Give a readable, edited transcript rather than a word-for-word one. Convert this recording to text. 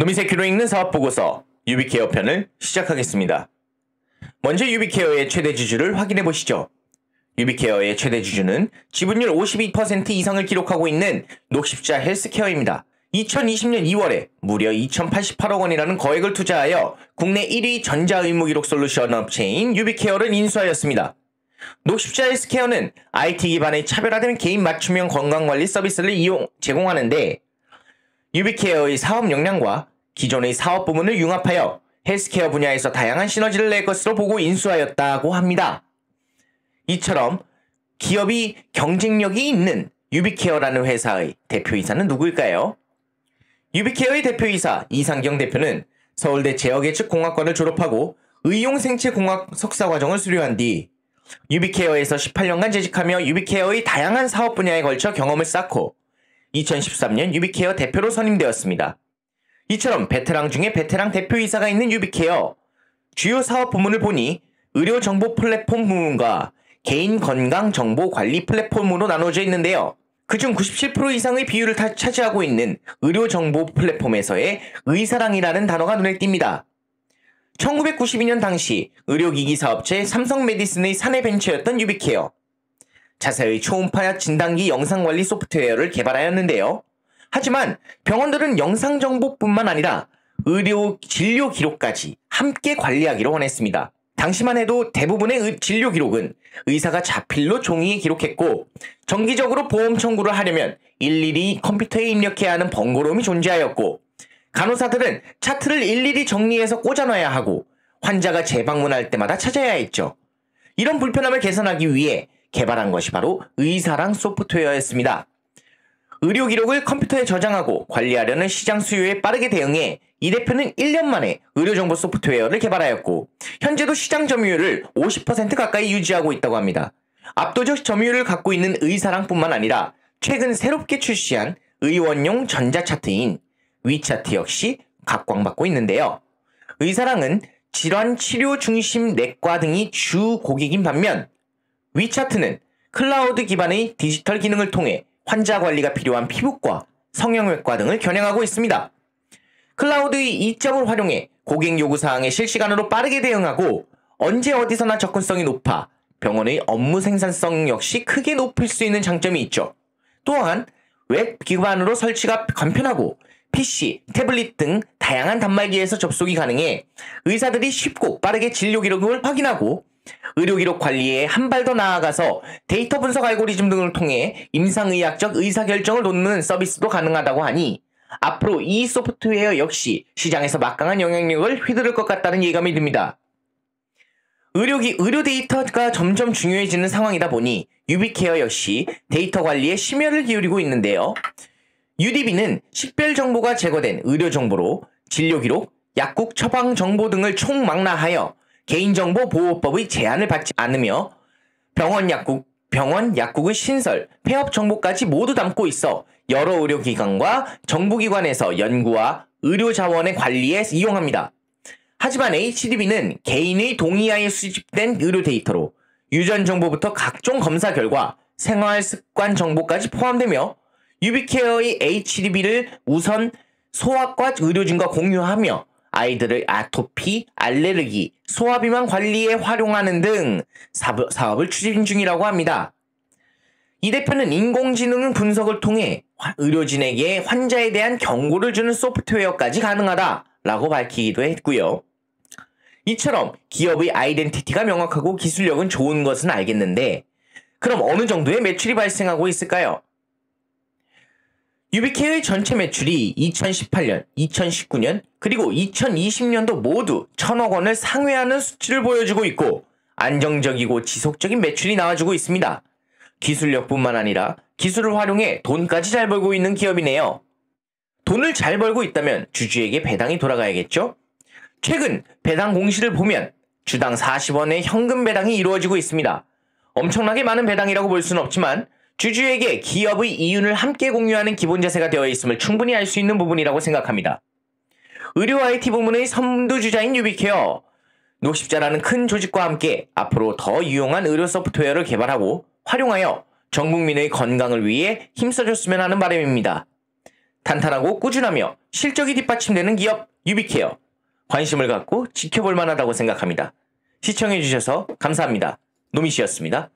놈이 새끼로 읽는 사업보고서 유비케어 편을 시작하겠습니다. 먼저 유비케어의 최대 주주를 확인해 보시죠. 유비케어의 최대 주주는 지분율 52% 이상을 기록하고 있는 녹십자 헬스케어입니다. 2020년 2월에 무려 2,088억 원이라는 거액을 투자하여 국내 1위 전자의무기록 솔루션 업체인 유비케어를 인수하였습니다. 녹십자 헬스케어는 IT 기반의 차별화된 개인 맞춤형 건강관리 서비스를 제공하는데 유비케어의 사업 역량과 기존의 사업 부문을 융합하여 헬스케어 분야에서 다양한 시너지를 낼 것으로 보고 인수하였다고 합니다. 이처럼 기업이 경쟁력이 있는 유비케어라는 회사의 대표이사는 누구일까요? 유비케어의 대표이사 이상경 대표는 서울대 제어계측공학과를 졸업하고 의용생체공학 석사과정을 수료한 뒤 유비케어에서 18년간 재직하며 유비케어의 다양한 사업 분야에 걸쳐 경험을 쌓고 2013년 유비케어 대표로 선임되었습니다. 이처럼 베테랑 중에 베테랑 대표이사가 있는 유비케어, 주요 사업 부문을 보니 의료정보 플랫폼 부문과 개인 건강정보 관리 플랫폼으로 나눠져 있는데요. 그중 97% 이상의 비율을 차지하고 있는 의료정보 플랫폼에서의 의사랑이라는 단어가 눈에 띕니다. 1992년 당시 의료기기 사업체 삼성메디슨의 사내 벤처였던 유비케어. 자사의 초음파 진단기 영상관리 소프트웨어를 개발하였는데요. 하지만 병원들은 영상정보뿐만 아니라 의료 진료 기록까지 함께 관리하기로 원했습니다. 당시만 해도 대부분의 진료 기록은 의사가 자필로 종이에 기록했고 정기적으로 보험 청구를 하려면 일일이 컴퓨터에 입력해야 하는 번거로움이 존재하였고 간호사들은 차트를 일일이 정리해서 꽂아놔야 하고 환자가 재방문할 때마다 찾아야 했죠. 이런 불편함을 개선하기 위해 개발한 것이 바로 의사랑 소프트웨어였습니다. 의료 기록을 컴퓨터에 저장하고 관리하려는 시장 수요에 빠르게 대응해 이 대표는 1년 만에 의료정보 소프트웨어를 개발하였고 현재도 시장 점유율을 50% 가까이 유지하고 있다고 합니다. 압도적 점유율을 갖고 있는 의사랑뿐만 아니라 최근 새롭게 출시한 의원용 전자차트인 위차트 역시 각광받고 있는데요. 의사랑은 질환 치료 중심 내과 등이 주 고객인 반면 위차트는 클라우드 기반의 디지털 기능을 통해 환자 관리가 필요한 피부과, 성형외과 등을 겨냥하고 있습니다. 클라우드의 이점을 활용해 고객 요구사항에 실시간으로 빠르게 대응하고 언제 어디서나 접근성이 높아 병원의 업무 생산성 역시 크게 높일 수 있는 장점이 있죠. 또한 웹 기반으로 설치가 간편하고 PC, 태블릿 등 다양한 단말기에서 접속이 가능해 의사들이 쉽고 빠르게 진료 기록을 확인하고 의료기록 관리에 한 발 더 나아가서 데이터 분석 알고리즘 등을 통해 임상의학적 의사결정을 돕는 서비스도 가능하다고 하니 앞으로 이 소프트웨어 역시 시장에서 막강한 영향력을 휘두를 것 같다는 예감이 듭니다. 의료 데이터가 점점 중요해지는 상황이다 보니 유비케어 역시 데이터 관리에 심혈을 기울이고 있는데요. UDB는 식별 정보가 제거된 의료 정보로 진료 기록, 약국 처방 정보 등을 총망라하여 개인정보보호법의 제한을 받지 않으며 병원 약국의 신설, 폐업 정보까지 모두 담고 있어 여러 의료기관과 정부기관에서 연구와 의료자원의 관리에 이용합니다. 하지만 HDB는 개인의 동의하에 수집된 의료 데이터로 유전 정보부터 각종 검사 결과, 생활 습관 정보까지 포함되며 유비케어의 HDB를 우선 소아과 의료진과 공유하며 아이들의 아토피, 알레르기, 소화비만 관리에 활용하는 등 사업을 추진 중이라고 합니다. 이 대표는 인공지능 분석을 통해 의료진에게 환자에 대한 경고를 주는 소프트웨어까지 가능하다라고 밝히기도 했고요. 이처럼 기업의 아이덴티티가 명확하고 기술력은 좋은 것은 알겠는데 그럼 어느 정도의 매출이 발생하고 있을까요? 유비케어의 전체 매출이 2018년, 2019년, 그리고 2020년도 모두 1,000억 원을 상회하는 수치를 보여주고 있고 안정적이고 지속적인 매출이 나와주고 있습니다. 기술력뿐만 아니라 기술을 활용해 돈까지 잘 벌고 있는 기업이네요. 돈을 잘 벌고 있다면 주주에게 배당이 돌아가야겠죠? 최근 배당 공시를 보면 주당 40원의 현금 배당이 이루어지고 있습니다. 엄청나게 많은 배당이라고 볼 수는 없지만 주주에게 기업의 이윤을 함께 공유하는 기본 자세가 되어 있음을 충분히 알 수 있는 부분이라고 생각합니다. 의료 IT 부문의 선두주자인 유비케어, 녹십자라는 큰 조직과 함께 앞으로 더 유용한 의료 소프트웨어를 개발하고 활용하여 전 국민의 건강을 위해 힘써줬으면 하는 바람입니다. 탄탄하고 꾸준하며 실적이 뒷받침되는 기업 유비케어. 관심을 갖고 지켜볼 만하다고 생각합니다. 시청해주셔서 감사합니다. 노미씨였습니다.